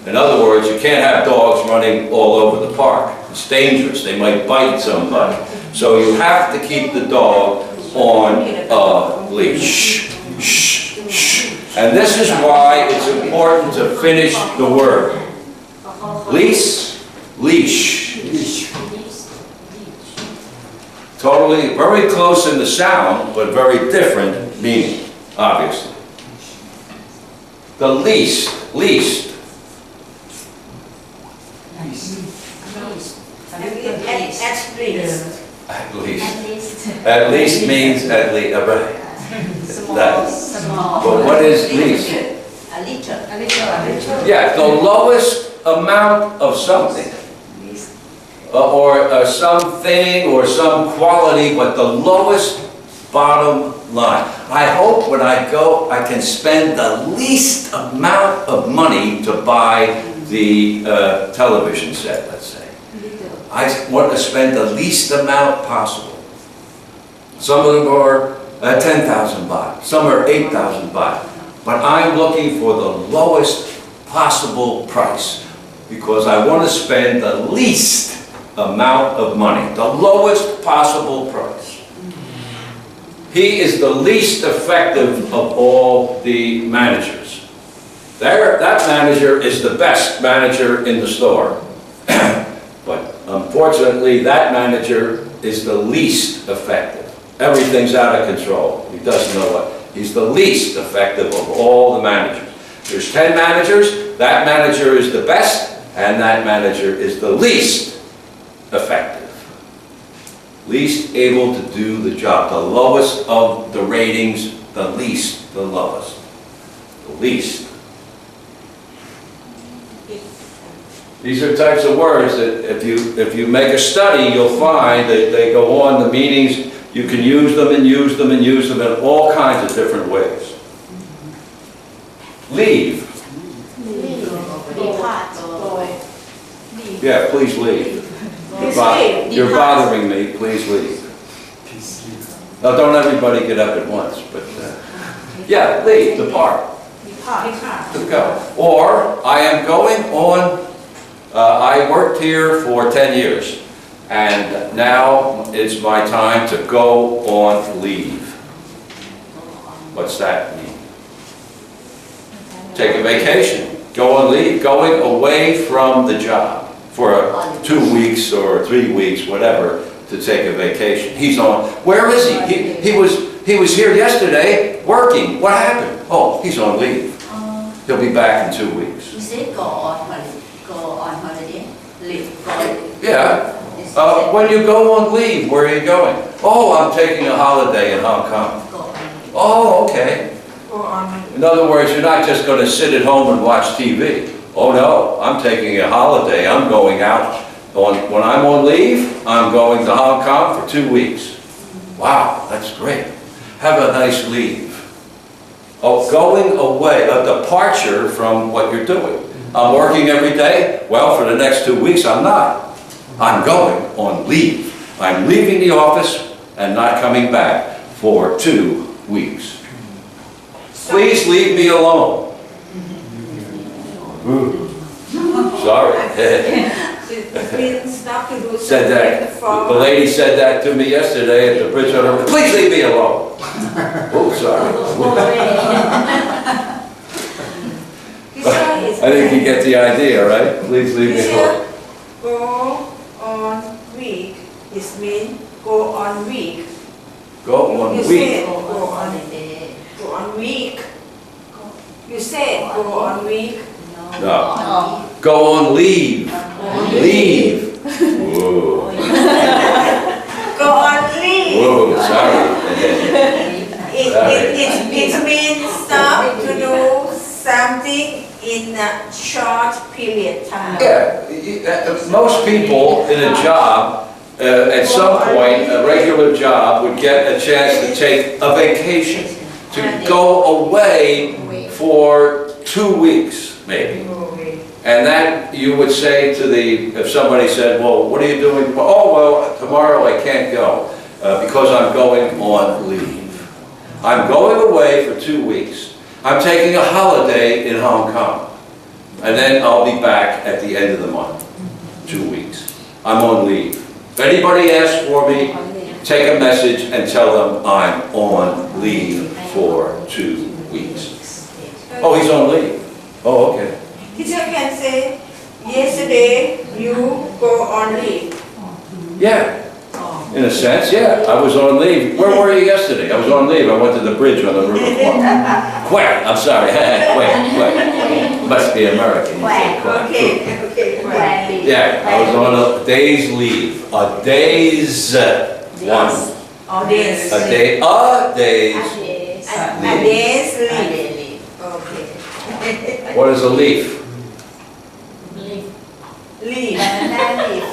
In other words, you can't have dogs running all over the park. It's dangerous. They might bite somebody. So you have to keep the dog on a leash. And this is why it's important to finish the word. Leash, leash. Totally, very close in the sound, but very different meaning, obviously. The least, least. At least. At least means at least. But what is least? A little. Yeah, the lowest amount of something. Or something or some quality, but the lowest bottom line. I hope when I go, I can spend the least amount of money to buy the television set, let's say. I want to spend the least amount possible. Some of them are 10,000 baht, some are 8,000 baht. But I'm looking for the lowest possible price because I want to spend the least amount of money, the lowest possible price. He is the least effective of all the managers. That manager is the best manager in the store. But unfortunately, that manager is the least effective. Everything's out of control. He doesn't know what. He's the least effective of all the managers. There's 10 managers. That manager is the best, and that manager is the least effective. Least able to do the job. The lowest of the ratings, the least, the lowest. The least. These are types of words that if you make a study, you'll find that they go on, the meanings, you can use them and use them and use them in all kinds of different ways. Leave. Yeah, please leave. You're bothering me, please leave. Now don't everybody get up at once, but yeah, leave, depart. To go. Or, I am going on, I worked here for 10 years, and now it's my time to go on leave. What's that mean? Take a vacation, go on leave, going away from the job for 2 weeks or 3 weeks, whatever, to take a vacation. He's on, where is he? He was here yesterday working. What happened? Oh, he's on leave. He'll be back in 2 weeks. You say go on holiday? Leave. Yeah. When you go on leave, where are you going? Oh, I'm taking a holiday in Hong Kong. Oh, okay. In other words, you're not just going to sit at home and watch TV. Oh no, I'm taking a holiday. I'm going out. When I'm on leave, I'm going to Hong Kong for 2 weeks. Wow, that's great. Have a nice leave. Oh, going away, a departure from what you're doing. I'm working every day. Well, for the next 2 weeks, I'm not. I'm going on leave. I'm leaving the office and not coming back for 2 weeks. Please leave me alone. Sorry. Said that. The lady said that to me yesterday at the bridge. Please leave me alone. Oh, sorry. I think you get the idea, right? Please leave me alone. Go on week. It means go on week. Go on You week. said go on week. You said go on week. No. Go on leave. Leave. Whoa. Go on leave. Whoa, sorry. It means stop to do something in a short period of time. Yeah, most people in a job, at some point, a regular job, would get a chance to take a vacation, to go away for 2 weeks, maybe. And that you would say to if somebody said, well, what are you doing? Oh, well, tomorrow I can't go because I'm going on leave. I'm going away for 2 weeks. I'm taking a holiday in Hong Kong. And then I'll be back at the end of the month, 2 weeks. I'm on leave. If anybody asks for me, take a message and tell them I'm on leave for 2 weeks. Oh, he's on leave. Oh, okay. Teacher can say, yesterday you go on leave. Yeah, in a sense, yeah. I was on leave. Where were you yesterday? I was on leave. I went to the bridge on the River Kwai. Kwai, I'm sorry. Kwai. Must be American. Kwai. Okay. Yeah, I was on a day's leave. A day's one. All days. A day's A day's leave. Okay. What is a leaf? Leave.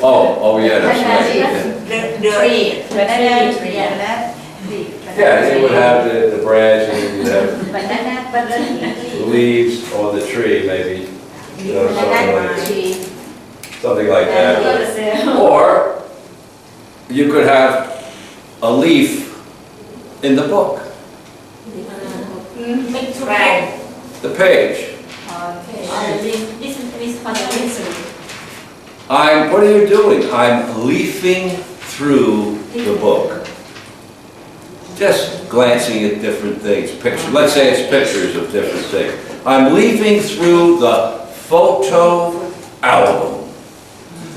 Oh, yeah, that's right. Yeah, they would have the branch and you'd have the leaves on the tree, maybe. You know, something like that. Or you could have a leaf in the book, the page. What are you doing? I'm leafing through the book. Just glancing at different things, pictures. Let's say it's pictures of different things. I'm leafing through the photo album.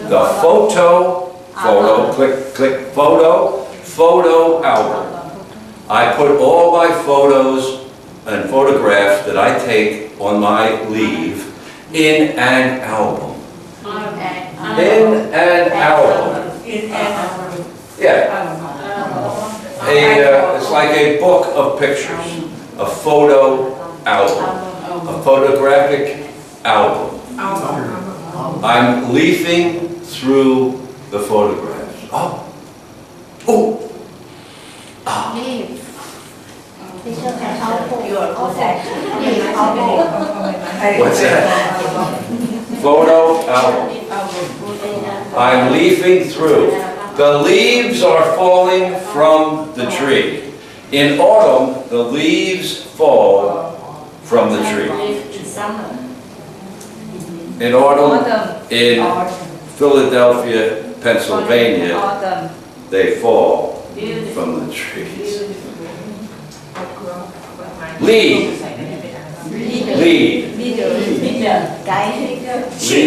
The photo, click, photo album. I put all my photos and photographs that I take on my leave in an album. In an album. Yeah. It's like a book of pictures. A photo album. A photographic album. I'm leafing through the photographs. Oh. What's that? Photo album. I'm leafing through. The leaves are falling from the tree. In autumn, the leaves fall from the tree. In autumn, in Philadelphia, Pennsylvania, they fall from the trees. Lead. Lead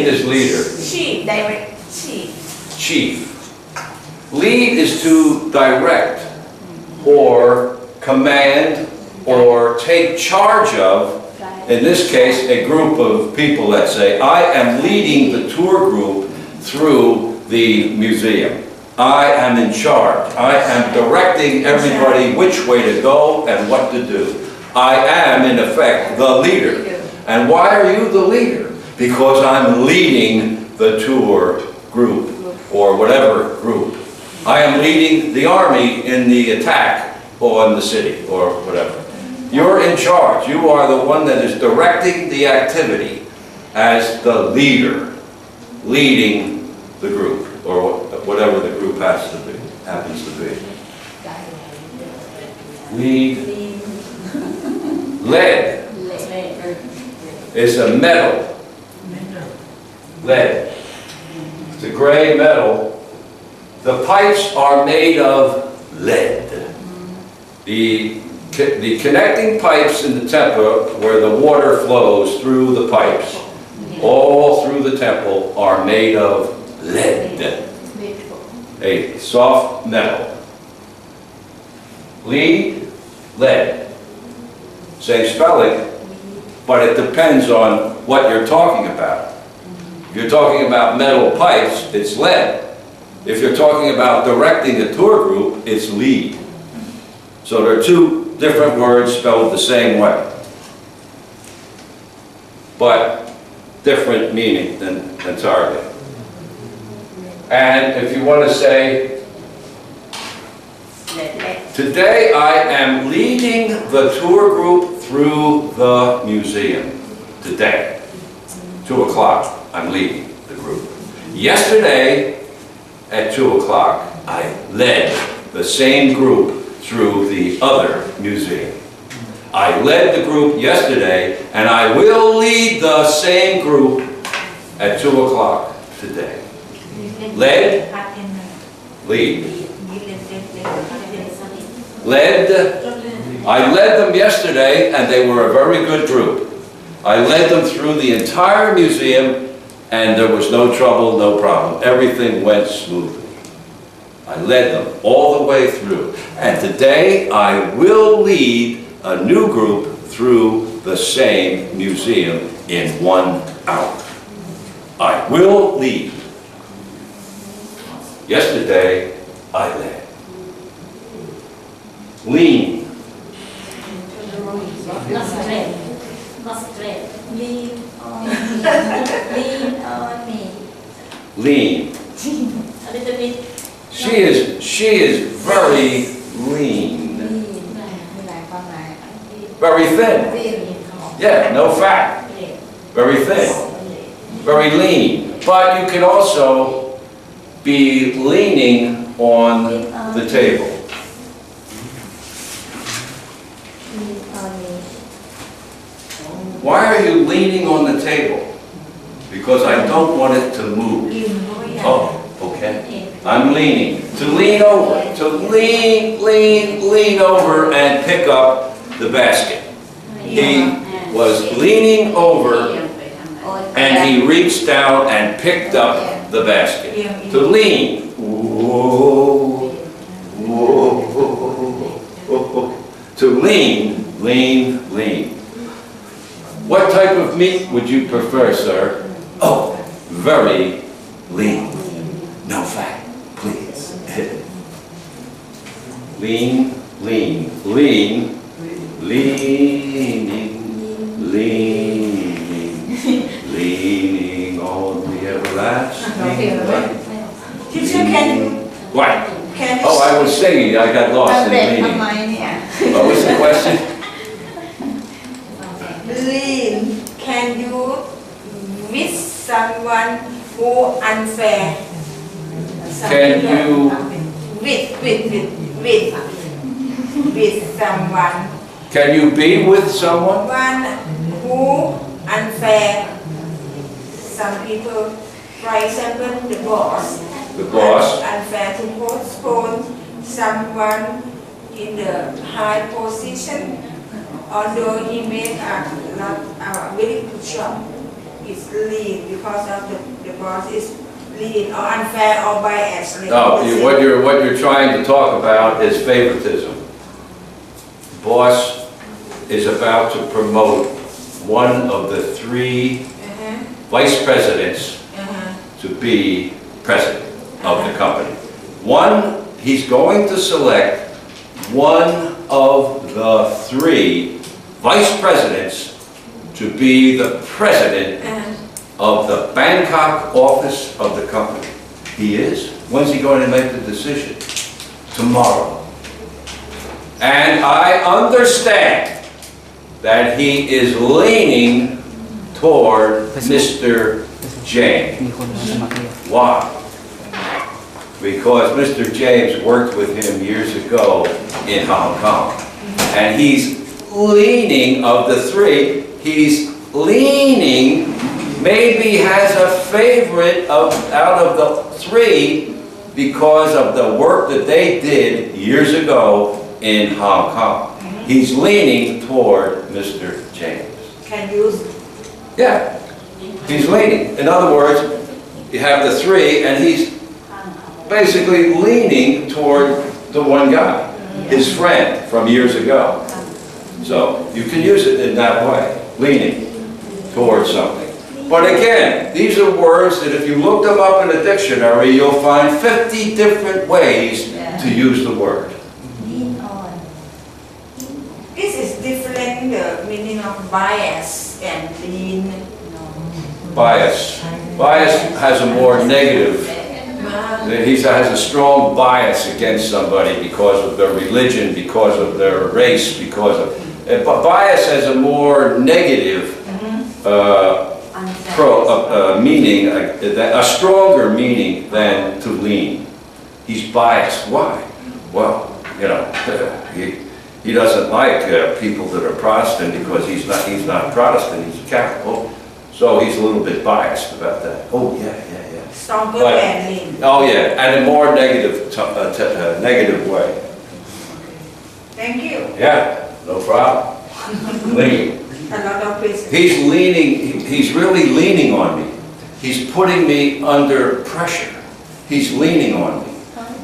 is leader. Chief. Lead is to direct or command or take charge of, in this case, a group of people, let's say. I am leading the tour group through the museum. I am in charge. I am directing everybody which way to go and what to do. I am, in effect, the leader. And why are you the leader? Because I'm leading the tour group, or whatever group. I am leading the army in the attack on the city, or whatever. You're in charge. You are the one that is directing the activity as the leader, leading the group, or whatever the group happens to be. Lead. Lead is a metal. Lead. It's a gray metal. The pipes are made of lead. The connecting pipes in the temple, where the water flows through the pipes, all through the temple, are made of lead. A soft metal. Lead, lead. Same spelling, but it depends on what you're talking about. If you're talking about metal pipes, it's lead. If you're talking about directing a tour group, it's lead. So there are two different words spelled the same way, but different meaning entirely. And if you want to say, today I am leading the tour group through the museum. Today, 2 o'clock, I'm leading the group. Yesterday, at 2 o'clock, I led the same group through the other museum. I led the group yesterday, and I will lead the same group at 2 o'clock today. Led, lead. Led, I led them yesterday, and they were a very good group. I led them through the entire museum, and there was no trouble, no problem. Everything went smoothly. I led them all the way through. And today, I will lead a new group through the same museum in 1 hour. I will lead. Yesterday, I led. Lean. Not straight. Not straight. Lean on me. Lean on me. Lean. A little bit. She is very lean. Very thin. Yeah, no fat. Very thin. Very lean. But you can also be leaning on the table. Why are you leaning on the table? Because I don't want it to move. Oh, okay. I'm leaning. To lean over. To lean over and pick up the basket. He was leaning over and he reached down and picked up the basket. To lean. Whoa. Whoa. Whoa. To lean. What type of meat would you prefer, sir? Oh, very lean. No fat, please. Lean, leaning, leaning on the everlasting light. Teacher, can you? What? Oh, I was singing. I got lost in leaning. What was the question? Lean. Can you with someone who unfair? Can you? With someone. Can you be with someone? One who unfair. Some people, for example, the boss. The boss. Unfair to postpone someone in the high position, although he made a very good job. It's lean because of the boss is lean or unfair or biased. No, what you're trying to talk about is favoritism. Boss is about to promote one of the 3 vice presidents to be president of the company. He's going to select one of the 3 vice presidents to be the president of the Bangkok office of the company. He is? When's he going to make the decision? Tomorrow. And I understand that he is leaning toward Mr. James. Why? Because Mr. James worked with him years ago in Hong Kong. And he's leaning, of the 3, he's leaning, maybe has a favorite out of the 3 because of the work that they did years ago in Hong Kong. He's leaning toward Mr. James. Can you? Yeah, he's leaning. In other words, you have the 3 and he's basically leaning toward the one guy, his friend from years ago. So you can use it in that way, leaning towards something. But again, these are words that if you look them up in a dictionary, you'll find 50 different ways to use the word. This is different, the meaning of bias and lean. Bias. Bias has a more negative. He has a strong bias against somebody because of their religion, because of their race, because of... bias has a more negative meaning, a stronger meaning than to lean. He's biased. Why? Well, you know, he doesn't like people that are Protestant because he's not Protestant, he's Catholic. So he's a little bit biased about that. Oh, yeah. Stronger But- than Lin. Oh, yeah, and a more negative, negative way. Thank you. Yeah, no problem. Lean. A lot of questions. He's leaning, he's really leaning on me. He's putting me under pressure. He's leaning on me.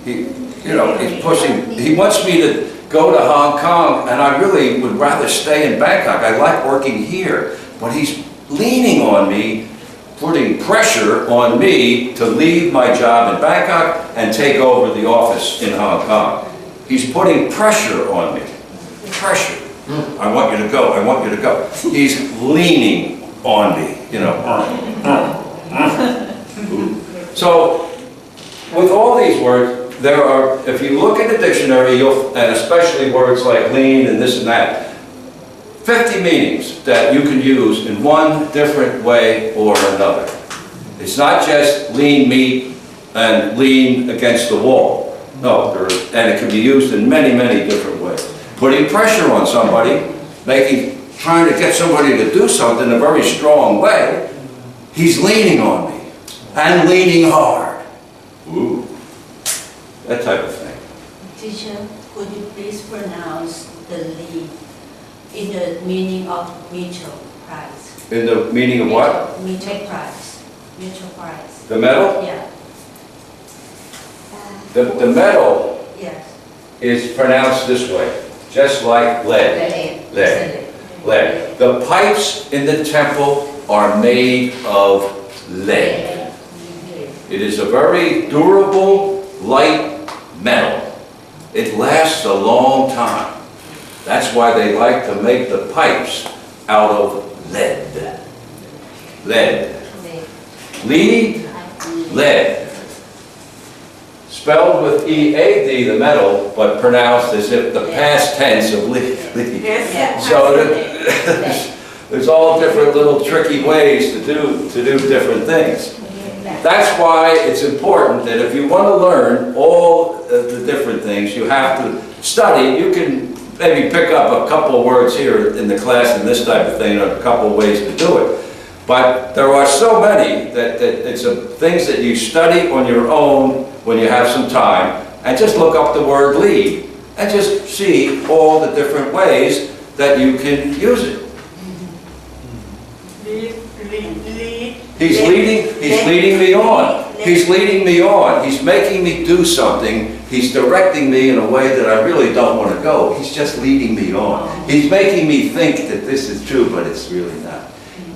He's pushing, he wants me to go to Hong Kong, and I really would rather stay in Bangkok. I like working here, but he's leaning on me, putting pressure on me to leave my job in Bangkok and take over the office in Hong Kong. He's putting pressure on me. Pressure. I want you to go, I want you to go. He's leaning on me, So, with all these words, there are, if you look in the dictionary, and especially words like lean and this and that, 50 meanings that you can use in one different way or another. It's not just lean meat and lean against the wall. No, and it can be used in many, many different ways. Putting pressure on somebody, trying to get somebody to do something in a very strong way. He's leaning on me, and leaning hard. Ooh, that type of thing. Teacher, could you please pronounce the lead in the meaning of mutual price? In the meaning of what? Mutual price. Mutual price. The metal? Yeah. The metal Yes. is pronounced this way, just like lead. Lead. Lead. The pipes in the temple are made of lead. It is a very durable, light metal. It lasts a long time. That's why they like to make the pipes out of lead. Lead. Lead, lead. Spelled with E-A-D, the metal, but pronounced as if the past tense of lead. Yes. So there's all different little tricky ways to do different things. That's why it's important that if you want to learn all the different things, you have to study. You can maybe pick up a couple of words here in the class and this type of thing, or a couple of ways to do it. But there are so many that it's things that you study on your own when you have some time, and just look up the word lead, and just see all the different ways that you can use it. He's leading me on. He's leading me on. He's making me do something. He's directing me in a way that I really don't want to go. He's just leading me on. He's making me think that this is true, but it's really not.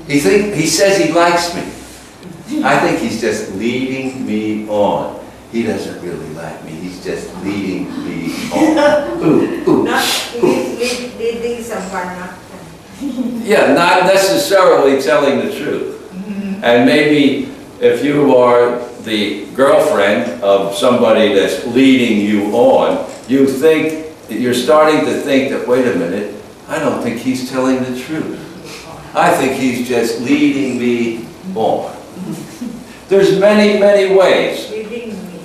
He says he likes me. I think he's just leading me on. He doesn't really like me. He's just leading me on. Not leading someone, not. Yeah, not necessarily telling the truth. And maybe if you are the girlfriend of somebody that's leading you on, you're starting to think that, wait a minute, I don't think he's telling the truth. I think he's just leading me on. There's many, many ways. Leading me.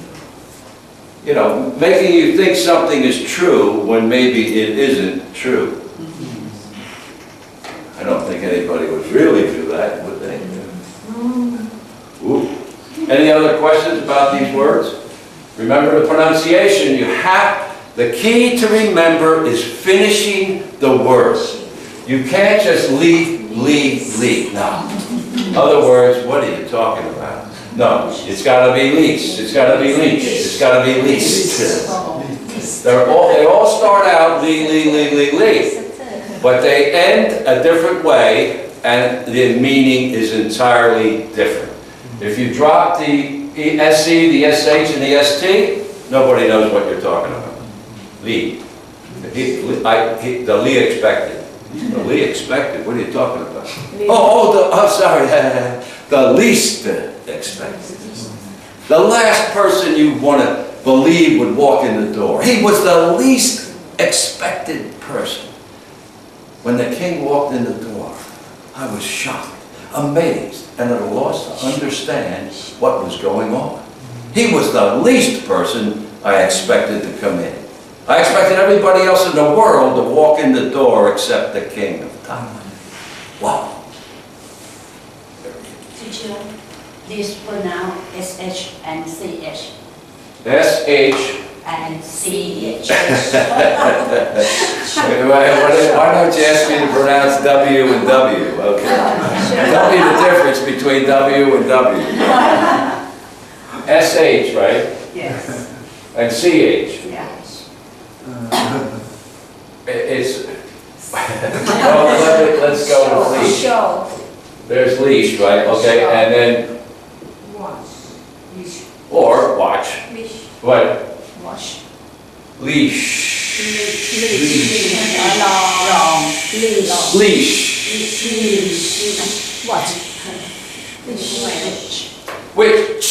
Making you think something is true when maybe it isn't true. I don't think anybody would really do that, would they? Ooh. Any other questions about these words? Remember the pronunciation. The key to remember is finishing the word. You can't just leave. No. In other words, what are you talking about? No, it's got to be least. It's got to be least. It's got to be least. They all start out lee. But they end a different way, and the meaning is entirely different. If you drop the SC, the SH, and the ST, nobody knows what you're talking about. Lee. The Lee expected. The Lee expected? What are you talking about? Sorry. The least expected. The last person you want to believe would walk in the door. He was the least expected person. When the king walked in the door, I was shocked, amazed, and at a loss to understand what was going on. He was the least person I expected to come in. I expected everybody else in the world to walk in the door except the king of Thailand. Wow. Teacher, this pronoun SH and CH. S-H. And CH. Why don't you ask me to pronounce W and W? Okay. Tell me the difference between W and W. S-H, right? Yes. And C-H. Yes. It's, well, let's go with leash. Show. There's leash, right? Okay, and then, Watch. or watch. Leash. What? Wash. Leash. Wrong. Leash. What? Which?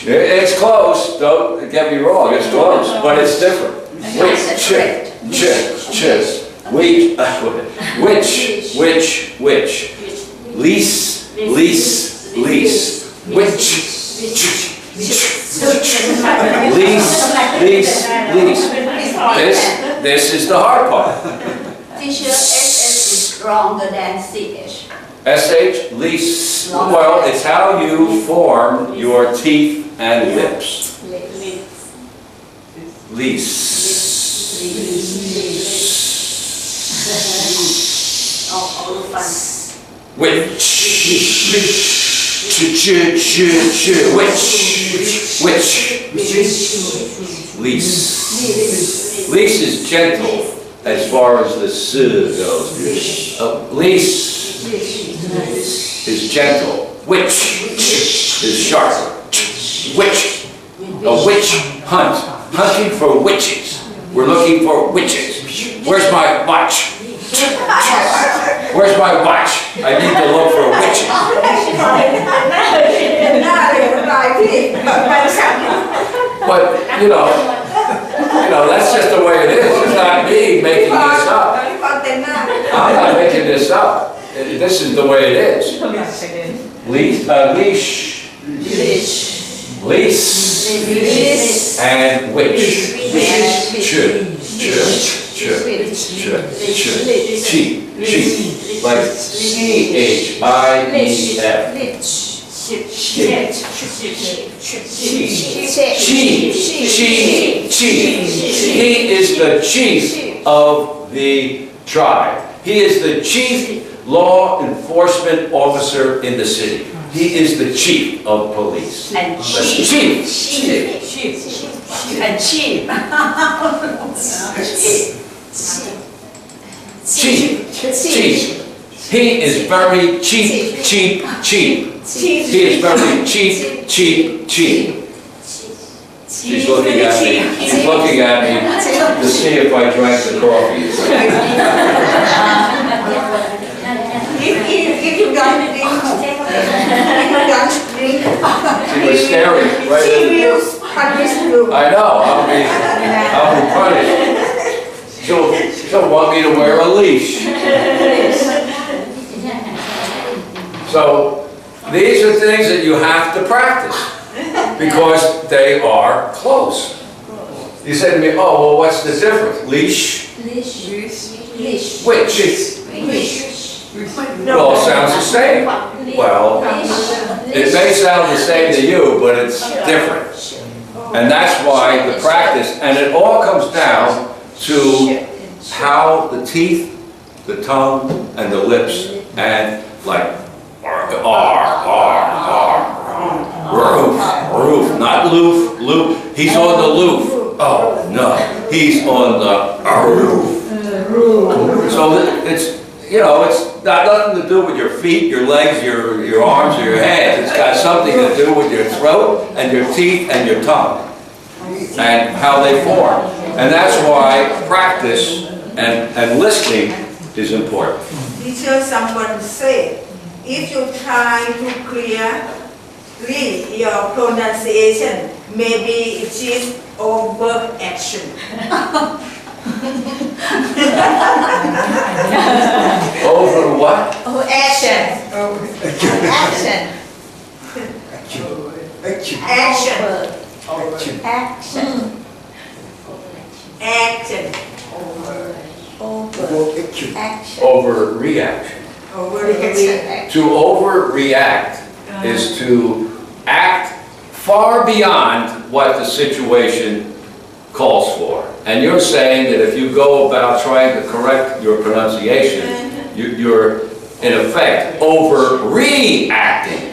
It's close, don't get me wrong, it's close, but it's different. Which? Which? Lease. Which? Lease. This is the hard part. Teacher, SS is stronger than CH. SH, lease. Well, it's how you form your teeth and lips. Lease. Which? Lease. Lease is gentle as far as the S goes. Lease is gentle. Which is sharp. Which? A witch hunt. Hunting for witches. We're looking for witches. Where's my watch? Where's my watch? I need to look for witches. But, you know, that's just the way it is. It's not me making this up. I'm not making this up. This is the way it is. Lease, and which. Cheap, like C-H-I-E-F. He is the chief of the tribe. He is the chief law enforcement officer in the city. He is the chief of police. And That's chief. And Chief. He is very cheap. He is very cheap. She's looking at me. She's looking at me to see if I drank the coffee. If you don't drink, She was staring right she at me. will punish you. I know. I'll be punished. She'll want me to wear a leash. So these are things that you have to practice because they are close. You say to me, oh, well, what's the difference? Leash? Which? It all sounds the same. Well, it may sound the same to you, but it's different. And that's why the practice, and it all comes down to how the teeth, the tongue, and the lips, and like roof, not loof. He's on the loof. Oh no, he's on the roof. So it's, you know, it's got nothing to do with your feet, your legs, your arms, or your hands. It's got something to do with your throat and your teeth and your tongue and how they form. And that's why practice and listening is important. Teacher, someone said, if you try to clearly your pronunciation, maybe it is over action. Over what? Action. action, Overreaction. overreaction. To overreact is to act far beyond what the situation calls for. And you're saying that if you go about trying to correct your pronunciation, you're in effect overreacting.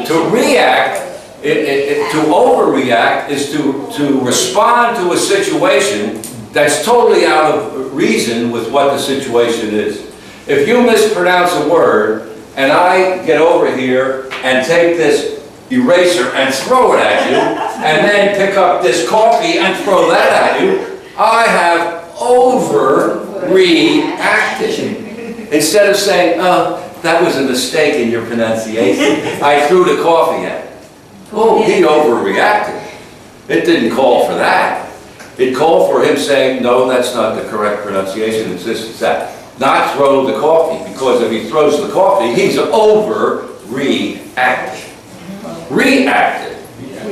To react, to overreact is to respond to a situation that's totally out of reason with what the situation is. If you mispronounce a word, and I get over here and take this eraser and throw it at you, and then pick up this coffee and throw that at you, I have overreacted. Instead of saying, oh, that was a mistake in your pronunciation, I threw the coffee at him. Oh, he overreacted. It didn't call for that. It called for him saying, no, that's not the correct pronunciation, it's this, it's that. Not throw the coffee, because if he throws the coffee, he's overreacting. Reacted.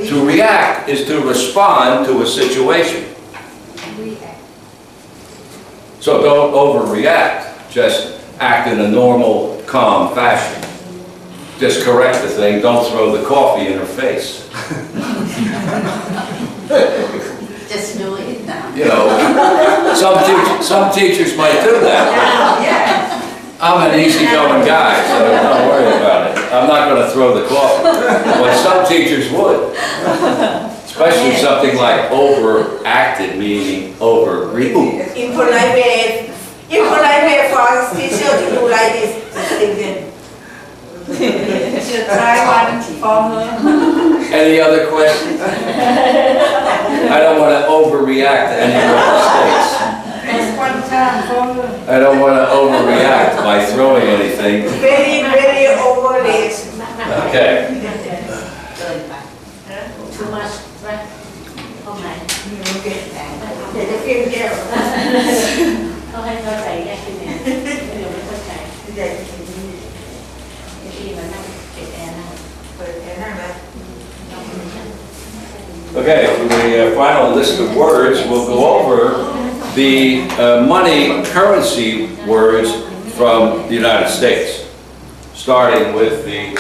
To react is to respond to a situation. So don't overreact. Just act in a normal, calm fashion. Just correct the thing, don't throw the coffee in her face. Just do it now. You know, some teachers might do that. Yes. I'm an easygoing guy, so don't worry about it. I'm not going to throw the coffee. But some teachers would. Especially something like overacted, meaning overreacted. In polite way for teacher to do like this. Should try one for her. Any other questions? I don't want to overreact to any of your mistakes. Next one time for her. I don't want to overreact by throwing anything. Very, very overreaction. Okay. Too much, right? Okay. Okay. Feel careful. ต้องให้เข้าใจแยกขึ้นเนี่ยเดี๋ยวไม่เข้าใจที่มันนั่งเก็บแอร์นะ Okay, for the final list of words, we'll go over the money currency words from the United States, starting with the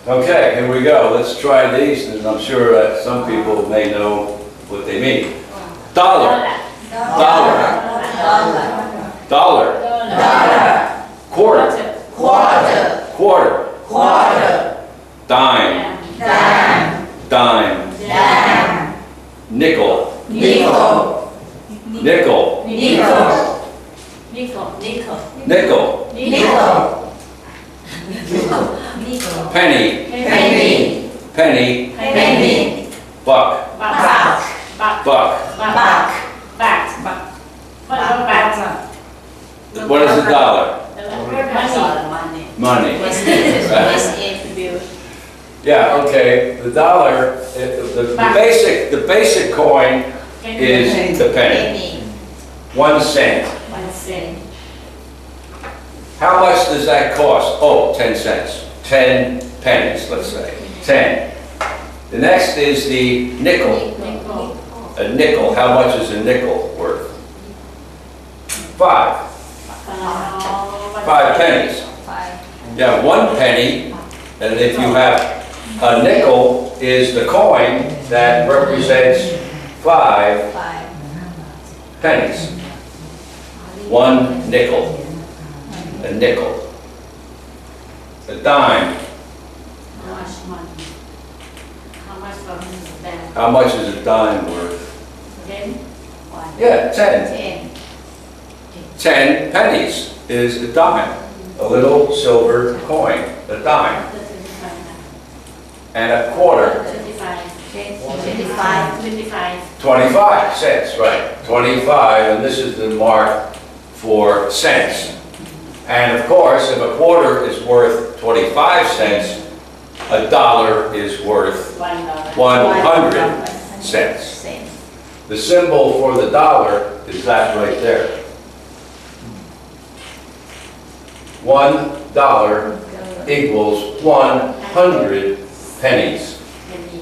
Okay, here we go. Let's try these, and I'm sure that some people may know what they mean. Dollar, dollar, dollar, quarter, quarter, dime, dime, nickel, nickel, Nickel. penny, buck, what is a dollar? Money. Yeah, okay, the dollar, the basic coin is the penny. 1 cent. How much does that cost? Oh, 10 cents. 10 pennies, let's say. 10. The next is the nickel. A nickel. How much is a nickel worth? 5. 5 pennies. Yeah, 1 penny, and if you have a nickel, is the coin that represents 5 pennies. 1 nickel. A nickel. A dime. How much is a dime worth? Yeah, 10. 10 pennies is a dime. A little silver coin, a dime. And a quarter. 25 25. 25 cents, right. 25, and this is the mark for cents. And of course, if a quarter is worth 25 cents, a dollar is worth $1. 100 cents. Cents. The symbol for the dollar is that right there. $1 equals 100 pennies. Penny.